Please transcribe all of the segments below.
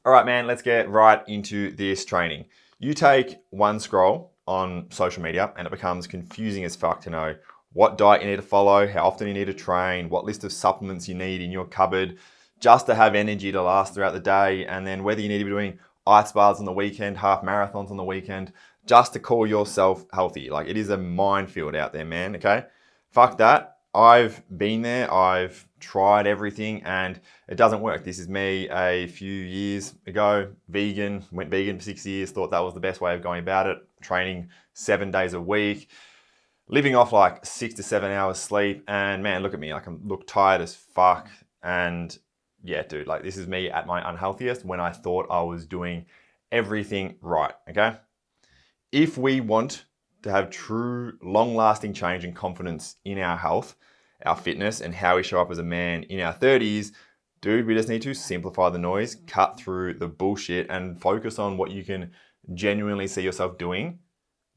All right, man, let's get right into this training. You take one scroll on social media and it becomes confusing as fuck to know what diet you need to follow, how often you need to train, what list of supplements you need in your cupboard just to have energy to last throughout the day, and then whether you need to be doing ice baths on the weekend, half marathons on the weekend, just to call yourself healthy. Like, it is a minefield out there, man, okay? Fuck that. I've been there, I've tried everything, and it doesn't work. This is me a few years ago, went vegan for 6 years, thought that was the best way of going about it, training 7 days a week, living off like 6 to 7 hours sleep, and man, look at me, like I look tired as fuck. And yeah, dude, like this is me at my unhealthiest when I thought I was doing everything right, okay? If we want to have true, long-lasting change and confidence in our health, our fitness, and how we show up as a man in our 30s, dude, we just need to simplify the noise, cut through the bullshit, and focus on what you can genuinely see yourself doing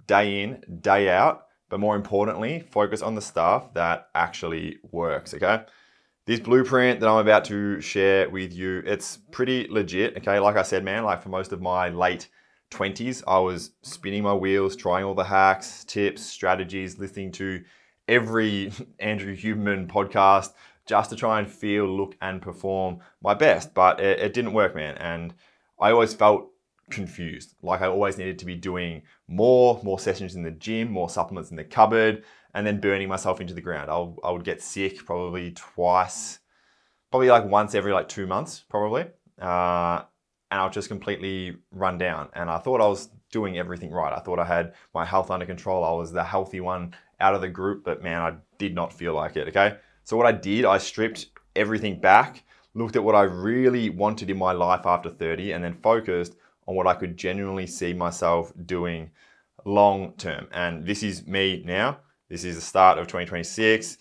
day in, day out, but more importantly, focus on the stuff that actually works, okay? This blueprint that I'm about to share with you, it's pretty legit, okay? Like I said, man, like for most of my late 20s, I was spinning my wheels, trying all the hacks, tips, strategies, listening to every Andrew Huberman podcast just to try and feel, look, and perform my best. But it didn't work, man. And I always felt confused. Like I always needed to be doing more sessions in the gym, more supplements in the cupboard, and then burning myself into the ground. I would get sick probably twice, probably like once every like 2 months, probably. And I'll just completely run down. And I thought I was doing everything right. I thought I had my health under control. I was the healthy one out of the group, but man, I did not feel like it, okay? So what I did, I stripped everything back, looked at what I really wanted in my life after 30, and then focused on what I could genuinely see myself doing long term. And this is me now. This is the start of 2026.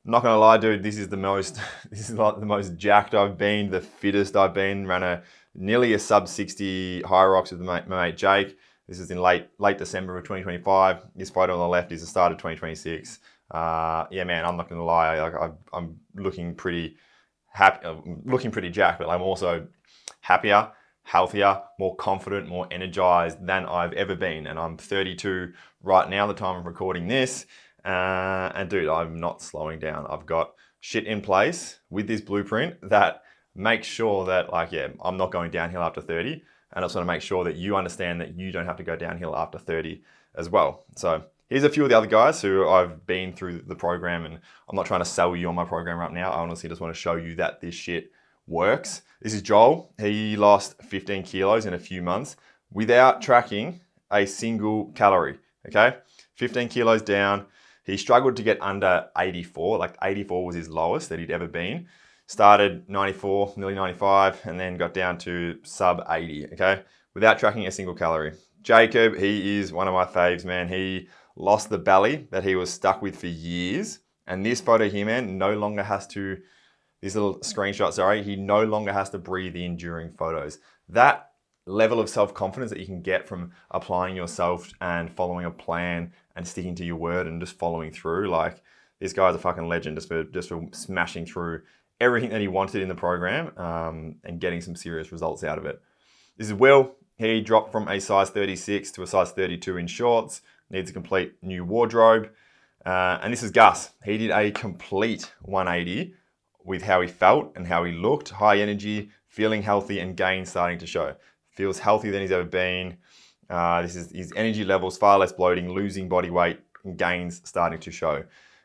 I'm not gonna lie, dude, this is like the most jacked I've been, the fittest I've been. Ran nearly a sub 60 Hyrox with my mate Jake. This is in late December of 2025. This photo on the left is the start of 2026. Yeah, man, I'm not gonna lie. Like I'm looking pretty happy, looking pretty jacked, but I'm also happier, healthier, more confident, more energized than I've ever been. And I'm 32 right now, the time of recording this. And dude, I'm not slowing down. I've got shit in place with this blueprint that makes sure that, like, yeah, I'm not going downhill after 30. And I just want to make sure that you understand that you don't have to go downhill after 30 as well. So here's a few of the other guys who I've been through the program, and I'm not trying to sell you on my program right now. I honestly just want to show you that this shit works. This is Joel. He lost 15 kilos in a few months without tracking a single calorie, okay? 15 kilos down. He struggled to get under 84. Like 84 was his lowest that he'd ever been. Started 94, nearly 95, and then got down to sub 80, okay? Without tracking a single calorie. Jacob, he is one of my faves, man. He lost the belly that he was stuck with for years. And this photo here, man, no longer has to, this little screenshot, sorry, he no longer has to breathe in during photos. That level of self-confidence that you can get from applying yourself and following a plan and sticking to your word and just following through, like, this guy's a fucking legend just for smashing through everything that he wanted in the program and getting some serious results out of it. This is Will. He dropped from a size 36 to a size 32 in shorts, needs a complete new wardrobe. And this is Gus. He did a complete 180 with how he felt and how he looked, high energy, feeling healthy, and gains starting to show. Feels healthier than he's ever been. This is his energy levels, far less bloating, losing body weight, and gains starting to show.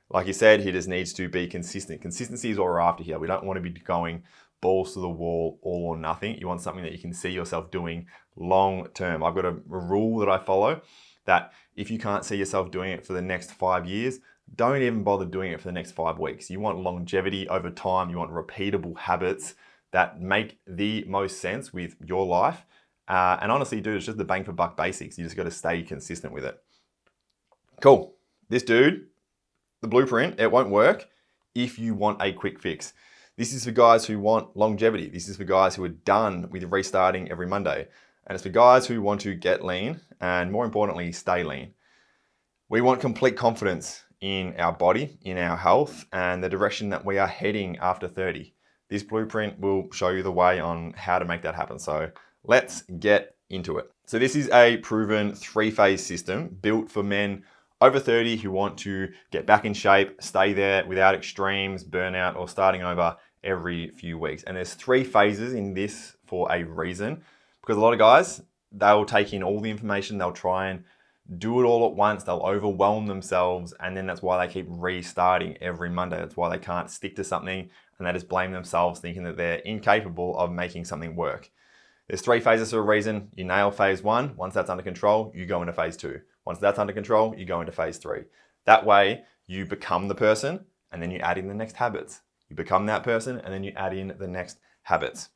Like he said, he just needs to be consistent. Consistency is what we're after here. We don't want to be going balls to the wall, all or nothing. You want something that you can see yourself doing long term. I've got a rule that I follow that if you can't see yourself doing it for the next 5 years, don't even bother doing it for the next 5 weeks. You want longevity over time. You want repeatable habits that make the most sense with your life. And honestly, dude, it's just the bang for buck basics. You just got to stay consistent with it. Cool. This dude, the blueprint, it won't work if you want a quick fix. This is for guys who want longevity. This is for guys who are done with restarting every Monday. And it's for guys who want to get lean and, more importantly, stay lean. We want complete confidence in our body, in our health, and the direction that we are heading after 30. This blueprint will show you the way on how to make that happen. So let's get into it. So this is a proven 3-phase system built for men over 30 who want to get back in shape, stay there without extremes, burnout, or starting over every few weeks. And there's 3 phases in this for a reason, because a lot of guys, they'll take in all the information, they'll try and do it all at once, they'll overwhelm themselves, and then that's why they keep restarting every Monday. That's why they can't stick to something, and they just blame themselves thinking that they're incapable of making something work. There's 3 phases for a reason. You nail phase 1. Once that's under control, you go into phase 2. Once that's under control, you go into phase 3. That way, you become the person, and then you add in the next habits. You become that person, and then you add in the next habits.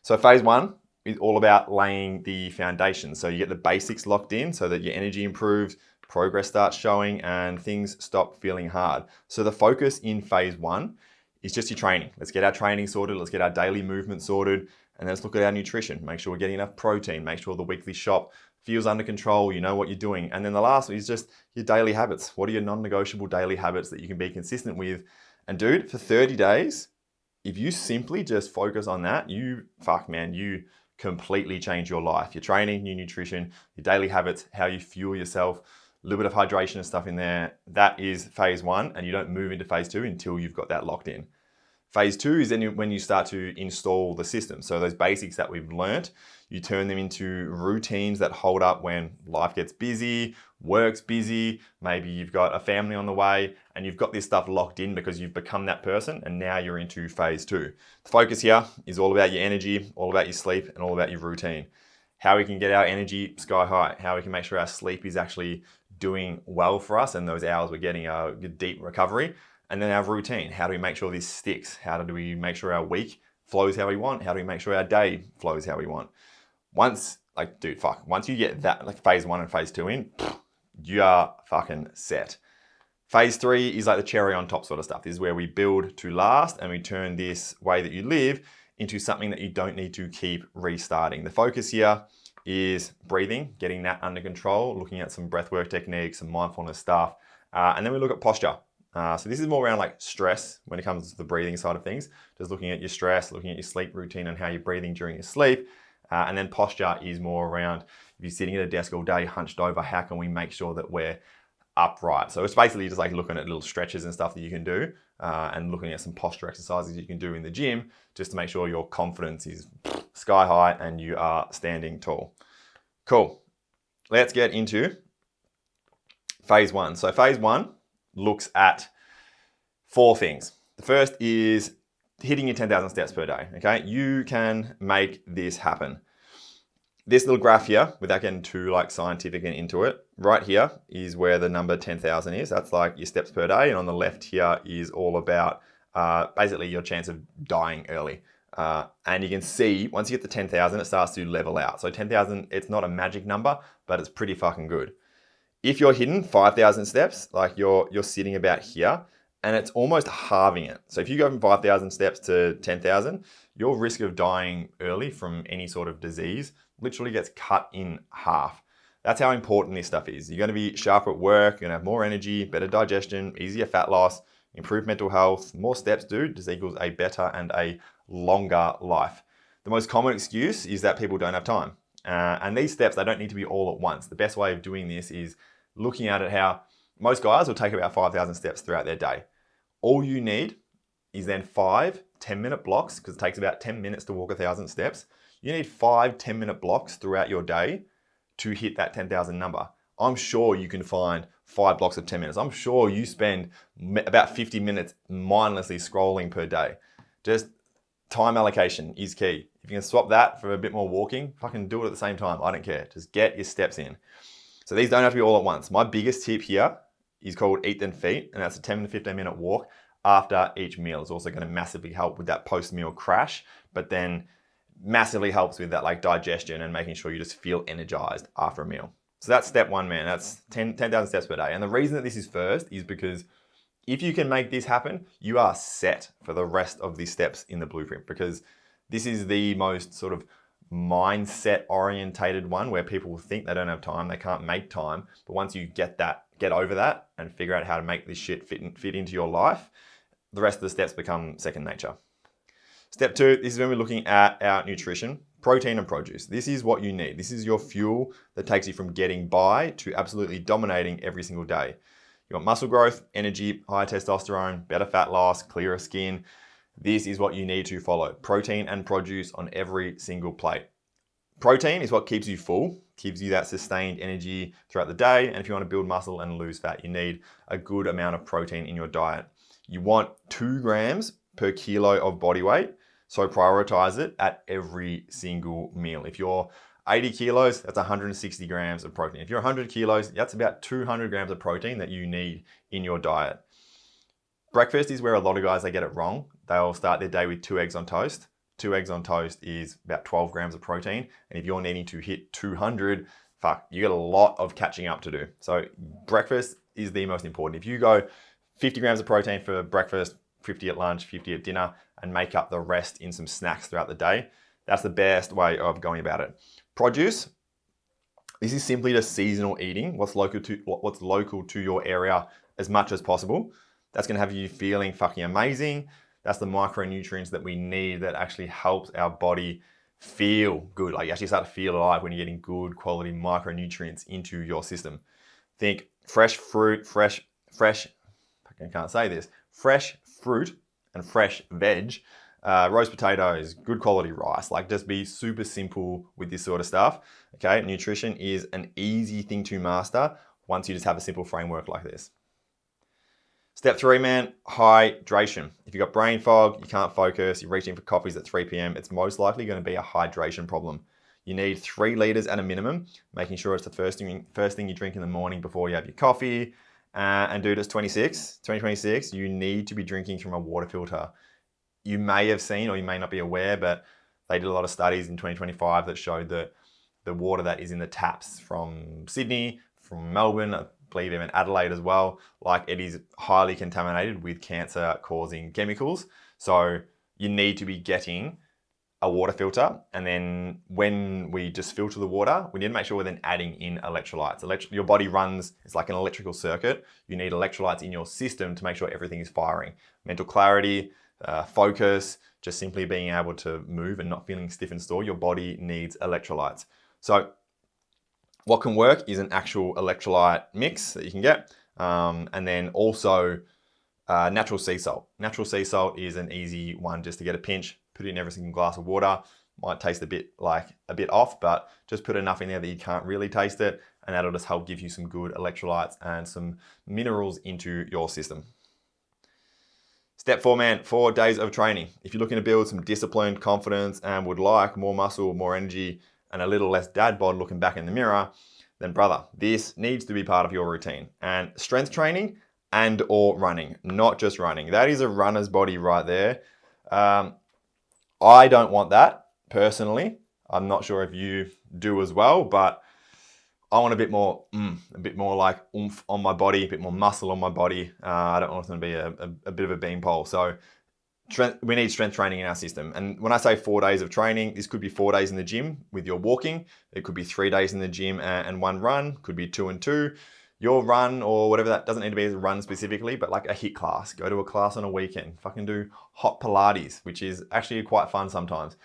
So phase 1 is all about laying the foundation. So you get the basics locked in so that your energy improves, progress starts showing, and things stop feeling hard. So the focus in phase 1 is just your training. Let's get our training sorted. Let's get our daily movement sorted. And then let's look at our nutrition. Make sure we're getting enough protein. Make sure the weekly shop feels under control. You know what you're doing. And then the last one is just your daily habits. What are your non-negotiable daily habits that you can be consistent with? And dude, for 30 days, if you simply just focus on that, you completely change your life. Your training, your nutrition, your daily habits, how you fuel yourself, a little bit of hydration and stuff in there. That is phase 1, and you don't move into phase 2 until you've got that locked in. Phase 2 is then when you start to install the system. So those basics that we've learnt, you turn them into routines that hold up when life gets busy, work's busy, maybe you've got a family on the way, and you've got this stuff locked in because you've become that person, and now you're into phase 2. The focus here is all about your energy, all about your sleep, and all about your routine. How we can get our energy sky high, how we can make sure our sleep is actually doing well for us, and those hours we're getting a deep recovery. And then our routine, how do we make sure this sticks? How do we make sure our week flows how we want? How do we make sure our day flows how we want? Once you get that, like phase 1 and phase 2 in, you are fucking set. Phase 3 is like the cherry on top sort of stuff. This is where we build to last, and we turn this way that you live into something that you don't need to keep restarting. The focus here is breathing, getting that under control, looking at some breathwork techniques, some mindfulness stuff, and then we look at posture. So this is more around like stress when it comes to the breathing side of things, just looking at your stress, looking at your sleep routine and how you're breathing during your sleep. And then posture is more around if you're sitting at a desk all day hunched over, how can we make sure that we're upright? So it's basically just like looking at little stretches and stuff that you can do and looking at some posture exercises you can do in the gym just to make sure your confidence is sky high and you are standing tall. Cool. Let's get into phase 1. So phase 1 looks at 4 things. The first is hitting your 10,000 steps per day, okay? You can make this happen. This little graph here, without getting too like scientific and into it, right here is where the number 10,000 is. That's like your steps per day. And on the left here is all about basically your chance of dying early. And you can see once you get to 10,000, it starts to level out. So 10,000, it's not a magic number, but it's pretty fucking good. If you're hitting 5,000 steps, like you're sitting about here, and it's almost halving it. So if you go from 5,000 steps to 10,000, your risk of dying early from any sort of disease literally gets cut in half. That's how important this stuff is. You're going to be sharper at work, you're going to have more energy, better digestion, easier fat loss, improved mental health. More steps, dude, just equals a better and a longer life. The most common excuse is that people don't have time. And these steps, they don't need to be all at once. The best way of doing this is looking at it how most guys will take about 5,000 steps throughout their day. All you need is then 5 10-minute blocks, because it takes about 10 minutes to walk 1,000 steps. You need 5 10-minute blocks throughout your day to hit that 10,000 number. I'm sure you can find 5 blocks of 10 minutes. I'm sure you spend about 50 minutes mindlessly scrolling per day. Just time allocation is key. If you can swap that for a bit more walking, fucking do it at the same time. I don't care. Just get your steps in. So these don't have to be all at once. My biggest tip here is called Eat Then Feet, and that's a 10 to 15 minute walk after each meal. It's also going to massively help with that post-meal crash, but then massively helps with that like digestion and making sure you just feel energized after a meal. So that's step 1, man. That's 10,000 steps per day. And the reason that this is first is because if you can make this happen, you are set for the rest of the steps in the blueprint, because this is the most sort of mindset orientated one where people think they don't have time, they can't make time. But once you get over that and figure out how to make this shit fit into your life, the rest of the steps become second nature. Step 2, this is when we're looking at our nutrition, protein and produce. This is what you need. This is your fuel that takes you from getting by to absolutely dominating every single day. You want muscle growth, energy, higher testosterone, better fat loss, clearer skin. This is what you need to follow. Protein and produce on every single plate. Protein is what keeps you full, gives you that sustained energy throughout the day. And if you want to build muscle and lose fat, you need a good amount of protein in your diet. You want 2 grams per kilo of body weight. So prioritize it at every single meal. If you're 80 kilos, that's 160 grams of protein. If you're 100 kilos, that's about 200 grams of protein that you need in your diet. Breakfast is where a lot of guys, they get it wrong. They'll start their day with 2 eggs on toast. 2 eggs on toast is about 12 grams of protein. And if you're needing to hit 200, you got a lot of catching up to do. So breakfast is the most important. If you go 50 grams of protein for breakfast, 50 at lunch, 50 at dinner, and make up the rest in some snacks throughout the day, that's the best way of going about it. Produce, this is simply just seasonal eating, what's local to your area as much as possible. That's gonna have you feeling fucking amazing. That's the micronutrients that we need that actually helps our body feel good. Like you actually start to feel alive when you're getting good quality micronutrients into your system. Think fresh fruit, fresh fruit and fresh veg, roast potatoes, good quality rice. Like just be super simple with this sort of stuff. Okay, nutrition is an easy thing to master once you just have a simple framework like this. Step 3, man, hydration. If you've got brain fog, you can't focus, you're reaching for coffees at 3 p.m., it's most likely going to be a hydration problem. You need 3 liters at a minimum, making sure it's the first thing you drink in the morning before you have your coffee. And dude, it's 2026, you need to be drinking from a water filter. You may have seen, or you may not be aware, but they did a lot of studies in 2025 that showed that the water that is in the taps from Sydney, from Melbourne, I believe even Adelaide as well, like it is highly contaminated with cancer-causing chemicals. So you need to be getting a water filter, and then when we just filter the water, we need to make sure we're then adding in electrolytes. Your body runs, it's like an electrical circuit. You need electrolytes in your system to make sure everything is firing. Mental clarity, focus, just simply being able to move and not feeling stiff and sore. Your body needs electrolytes. So what can work is an actual electrolyte mix that you can get, and then also natural sea salt. Natural sea salt is an easy one just to get a pinch, put it in every single glass of water. Might taste a bit off, but just put enough in there that you can't really taste it, and that'll just help give you some good electrolytes and some minerals into your system. Step 4, man, 4 days of training. If you're looking to build some discipline, confidence, and would like more muscle, more energy, and a little less dad bod looking back in the mirror, then brother, this needs to be part of your routine. And strength training and or running, not just running. That is a runner's body right there. I don't want that personally. I'm not sure if you do as well, but I want a bit more like oomph on my body, a bit more muscle on my body. I don't want it to be a bit of a beanpole. So we need strength training in our system. And when I say 4 days of training, this could be 4 days in the gym with your walking. It could be 3 days in the gym and 1 run. Could be 2 and 2. Your run or whatever, that doesn't need to be a run specifically, but like a HIIT class. Go to a class on a weekend. Fucking do hot Pilates, which is actually quite fun sometimes.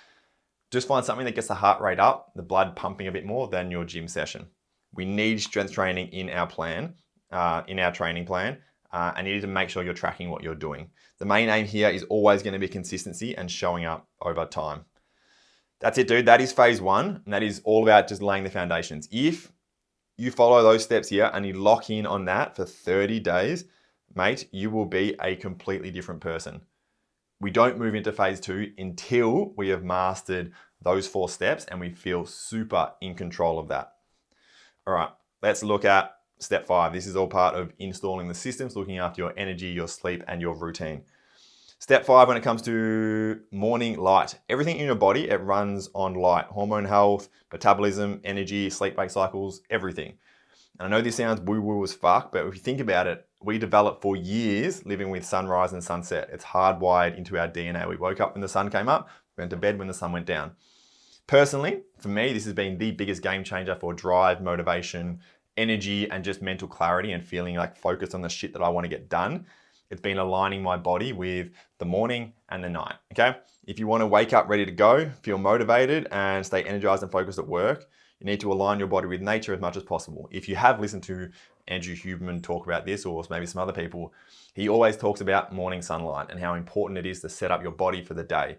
Just find something that gets the heart rate up, the blood pumping a bit more than your gym session. We need strength training in our plan, in our training plan, and you need to make sure you're tracking what you're doing. The main aim here is always going to be consistency and showing up over time. That's it, dude. That is phase 1, and that is all about just laying the foundations. If you follow those steps here and you lock in on that for 30 days, mate, you will be a completely different person. We don't move into phase 2 until we have mastered those 4 steps and we feel super in control of that. All right, let's look at step 5. This is all part of installing the systems, looking after your energy, your sleep, and your routine. Step 5, when it comes to morning light, everything in your body, it runs on light. Hormone health, metabolism, energy, sleep-wake cycles, everything. And I know this sounds woo-woo as fuck, but if you think about it, we developed for years living with sunrise and sunset. It's hardwired into our DNA. We woke up when the sun came up, went to bed when the sun went down. Personally, for me, this has been the biggest game changer for drive, motivation, energy, and just mental clarity and feeling like focused on the shit that I want to get done. It's been aligning my body with the morning and the night, okay? If you want to wake up ready to go, feel motivated, and stay energized and focused at work, you need to align your body with nature as much as possible. If you have listened to Andrew Huberman talk about this, or maybe some other people, he always talks about morning sunlight and how important it is to set up your body for the day.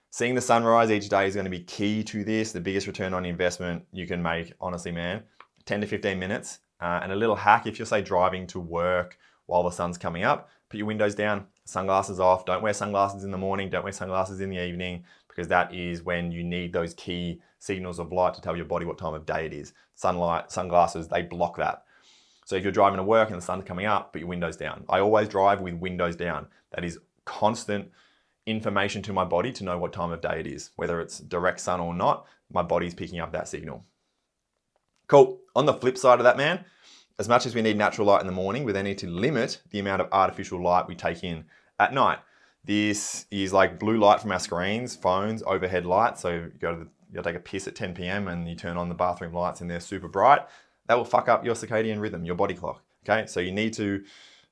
Seeing the sunrise each day is going to be key to this. The biggest return on investment you can make, honestly, man, 10 to 15 minutes. And a little hack, if you're, say, driving to work while the sun's coming up, put your windows down, sunglasses off. Don't wear sunglasses in the morning. Don't wear sunglasses in the evening, because that is when you need those key signals of light to tell your body what time of day it is. Sunlight, sunglasses, they block that. So if you're driving to work and the sun's coming up, put your windows down. I always drive with windows down. That is constant information to my body to know what time of day it is. Whether it's direct sun or not, my body's picking up that signal. Cool. On the flip side of that, man, as much as we need natural light in the morning, we then need to limit the amount of artificial light we take in at night. This is like blue light from our screens, phones, overhead lights. So you go take a piss at 10 p.m. and you turn on the bathroom lights and they're super bright. That will fuck up your circadian rhythm, your body clock. Okay, so you need to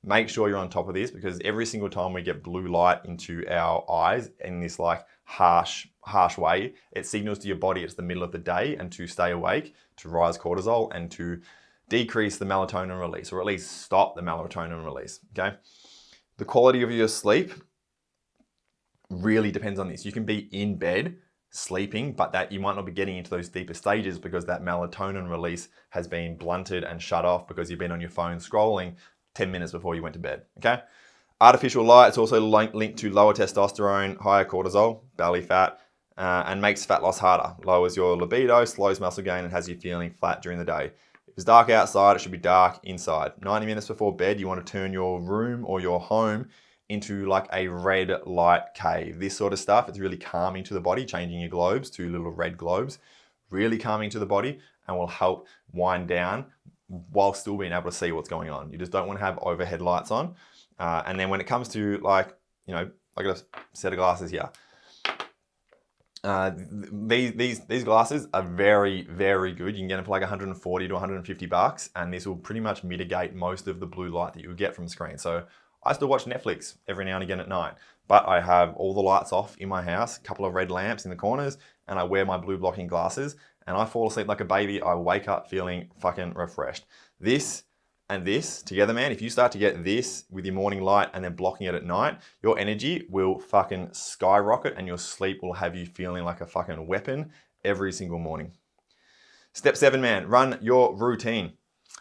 make sure you're on top of this, because every single time we get blue light into our eyes in this like harsh way, it signals to your body it's the middle of the day and to stay awake, to rise cortisol and to decrease the melatonin release, or at least stop the melatonin release, okay? The quality of your sleep really depends on this. You can be in bed sleeping, but that you might not be getting into those deeper stages because that melatonin release has been blunted and shut off because you've been on your phone scrolling 10 minutes before you went to bed, okay? Artificial light is also linked to lower testosterone, higher cortisol, belly fat, and makes fat loss harder. Lowers your libido, slows muscle gain, and has you feeling flat during the day. If it's dark outside, it should be dark inside. 90 minutes before bed, you want to turn your room or your home into like a red light cave. This sort of stuff, it's really calming to the body, changing your globes to little red globes, really calming to the body, and will help wind down while still being able to see what's going on. You just don't want to have overhead lights on. And then when it comes to like, you know, I got a set of glasses here. These glasses are very, very good. You can get them for like 140 to 150 bucks, and this will pretty much mitigate most of the blue light that you would get from the screen. So I still watch Netflix every now and again at night, but I have all the lights off in my house, a couple of red lamps in the corners, and I wear my blue blocking glasses, and I fall asleep like a baby. I wake up feeling fucking refreshed. This and this together, man, if you start to get this with your morning light and then blocking it at night, your energy will fucking skyrocket and your sleep will have you feeling like a fucking weapon every single morning. Step 7, man, run your routine.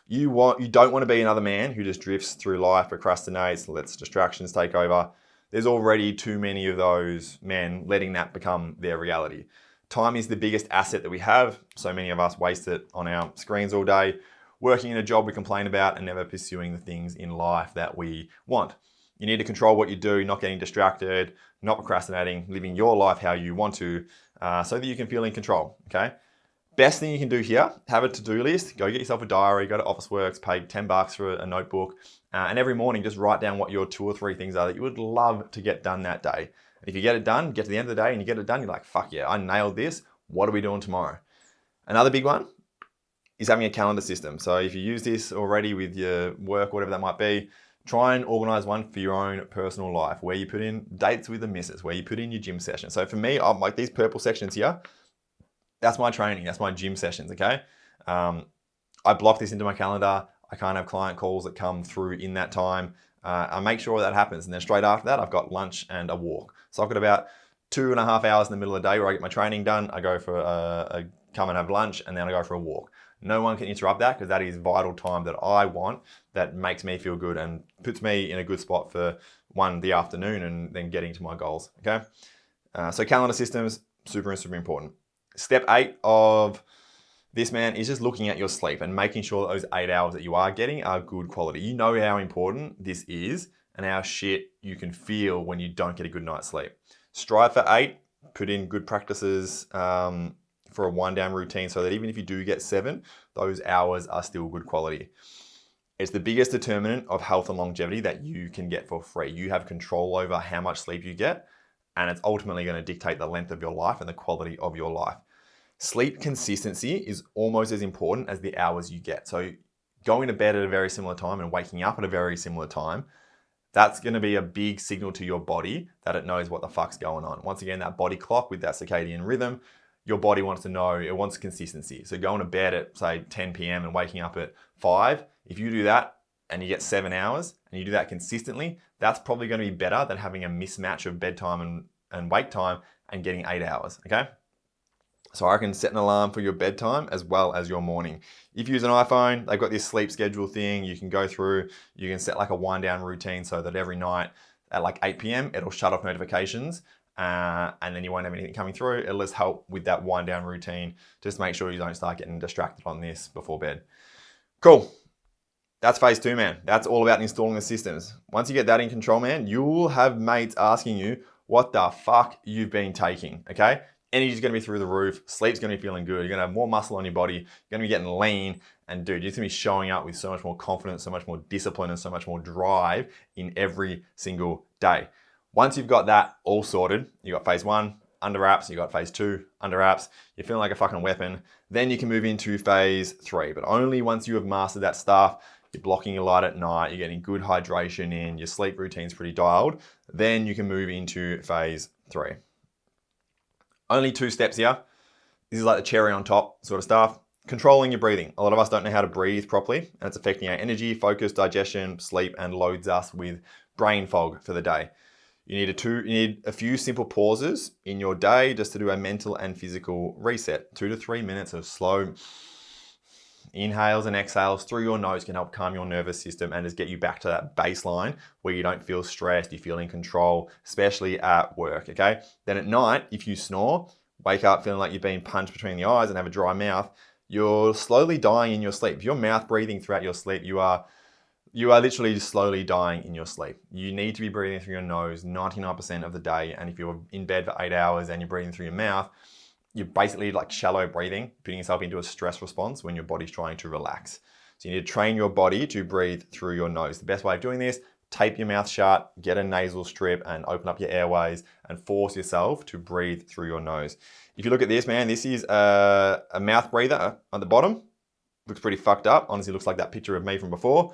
You don't want to be another man who just drifts through life, procrastinates, lets distractions take over. There's already too many of those men letting that become their reality. Time is the biggest asset that we have. So many of us waste it on our screens all day, working in a job we complain about and never pursuing the things in life that we want. You need to control what you do, not getting distracted, not procrastinating, living your life how you want to, so that you can feel in control, okay? Best thing you can do here, have a to-do list, go get yourself a diary, go to Officeworks, pay $10 for a notebook, and every morning just write down what your 2 or 3 things are that you would love to get done that day. And if you get it done, get to the end of the day and you get it done, you're like, fuck yeah, I nailed this. What are we doing tomorrow? Another big one is having a calendar system. So if you use this already with your work, whatever that might be, try and organize one for your own personal life where you put in dates with the missus, where you put in your gym session. So for me, I'm like these purple sections here, that's my training, that's my gym sessions, okay? I block this into my calendar. I can't have client calls that come through in that time. I make sure that happens. And then straight after that, I've got lunch and a walk. So I've got about 2.5 hours in the middle of the day where I get my training done. I go for come and have lunch, and then I go for a walk. No one can interrupt that because that is vital time that I want, that makes me feel good and puts me in a good spot for the afternoon and then getting to my goals, okay? So calendar systems, super important. Step 8 of this, man, is just looking at your sleep and making sure that those 8 hours that you are getting are good quality. You know how important this is and how shit you can feel when you don't get a good night's sleep. Strive for 8, put in good practices for a wind down routine so that even if you do get 7, those hours are still good quality. It's the biggest determinant of health and longevity that you can get for free. You have control over how much sleep you get, and it's ultimately going to dictate the length of your life and the quality of your life. Sleep consistency is almost as important as the hours you get. So going to bed at a very similar time and waking up at a very similar time, That's going to be a big signal to your body that it knows what the fuck's going on. Once again, that body clock with that circadian rhythm, your body wants to know, it wants consistency. So going to bed at say 10 p.m. and waking up at 5, if you do that and you get 7 hours and you do that consistently, that's probably going to be better than having a mismatch of bedtime and wake time and getting 8 hours, okay? So I reckon set an alarm for your bedtime as well as your morning. If you use an iPhone, they've got this sleep schedule thing you can go through. You can set like a wind down routine so that every night at like 8 p.m. it'll shut off notifications and then you won't have anything coming through. It'll just help with that wind down routine. Just make sure you don't start getting distracted on this before bed. Cool. That's phase 2, man. That's all about installing the systems. Once you get that in control, man, you'll have mates asking you what the fuck you've been taking, okay? Energy's gonna be through the roof, sleep's gonna be feeling good, you're gonna have more muscle on your body, you're gonna be getting lean, and dude, you're gonna be showing up with so much more confidence, so much more discipline, and so much more drive in every single day. Once you've got that all sorted, you got phase 1, under wraps, you got phase 2, under wraps, you're feeling like a fucking weapon, then you can move into phase 3, but only once you have mastered that stuff. You're blocking your light at night, you're getting good hydration in, your sleep routine's pretty dialed, then you can move into phase 3. Only 2 steps here. This is like the cherry on top sort of stuff. Controlling your breathing. A lot of us don't know how to breathe properly, and it's affecting our energy, focus, digestion, sleep, and loads us with brain fog for the day. You need a few simple pauses in your day just to do a mental and physical reset. 2 to 3 minutes of slow inhales and exhales through your nose can help calm your nervous system and just get you back to that baseline where you don't feel stressed, you feel in control, especially at work, okay? Then at night, if you snore, wake up feeling like you've been punched between the eyes and have a dry mouth, you're slowly dying in your sleep. If you're mouth breathing throughout your sleep, you are literally slowly dying in your sleep. You need to be breathing through your nose 99% of the day, and if you're in bed for 8 hours and you're breathing through your mouth, you're basically like shallow breathing, putting yourself into a stress response when your body's trying to relax. So you need to train your body to breathe through your nose. The best way of doing this, tape your mouth shut, get a nasal strip and open up your airways and force yourself to breathe through your nose. If you look at this, man, this is a mouth breather on the bottom. Looks pretty fucked up. Honestly, looks like that picture of me from before.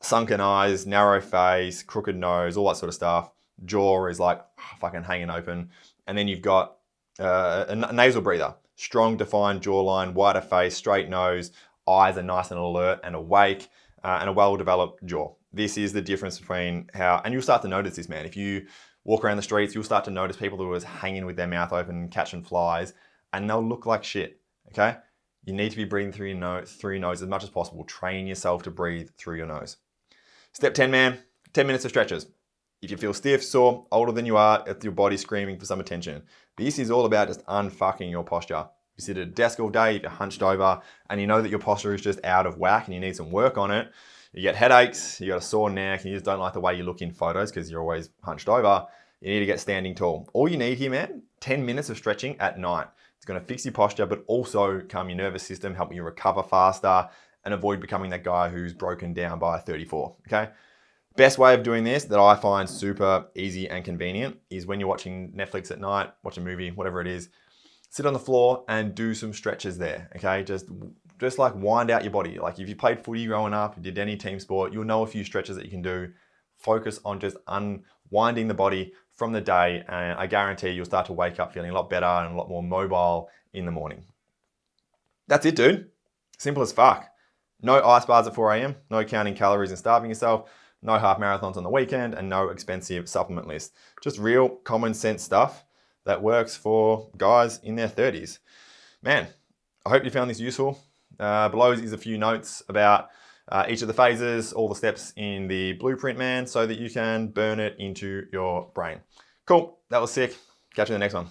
Sunken eyes, narrow face, crooked nose, all that sort of stuff. Jaw is like fucking hanging open. And then you've got a nasal breather, strong defined jawline, wider face, straight nose, eyes are nice and alert and awake, and a well-developed jaw. This is the difference between and you'll start to notice this, man. If you walk around the streets, you'll start to notice people who are hanging with their mouth open, catching flies, and they'll look like shit, okay? You need to be breathing through your nose as much as possible. Train yourself to breathe through your nose. Step 10, man, 10 minutes of stretches. If you feel stiff, sore, older than you are, it's your body screaming for some attention. This is all about just unfucking your posture. You sit at a desk all day, if you're hunched over, and you know that your posture is just out of whack and you need some work on it. You get headaches, you got a sore neck, and you just don't like the way you look in photos because you're always hunched over. You need to get standing tall. All you need here, man, 10 minutes of stretching at night. It's gonna fix your posture, but also calm your nervous system, help you recover faster, and avoid becoming that guy who's broken down by 34, okay? Best way of doing this that I find super easy and convenient is when you're watching Netflix at night, watch a movie, whatever it is, sit on the floor and do some stretches there, okay? Just like wind out your body. Like if you played footy growing up, you did any team sport, you'll know a few stretches that you can do. Focus on just unwinding the body from the day, and I guarantee you'll start to wake up feeling a lot better and a lot more mobile in the morning. That's it, dude. Simple as fuck. No ice bars at 4 a.m, no counting calories and starving yourself, no half marathons on the weekend, and no expensive supplement list. Just real common sense stuff that works for guys in their 30s. Man, I hope you found this useful. Below is a few notes about each of the phases, all the steps in the blueprint, man, so that you can burn it into your brain. Cool, that was sick. Catch you in the next one.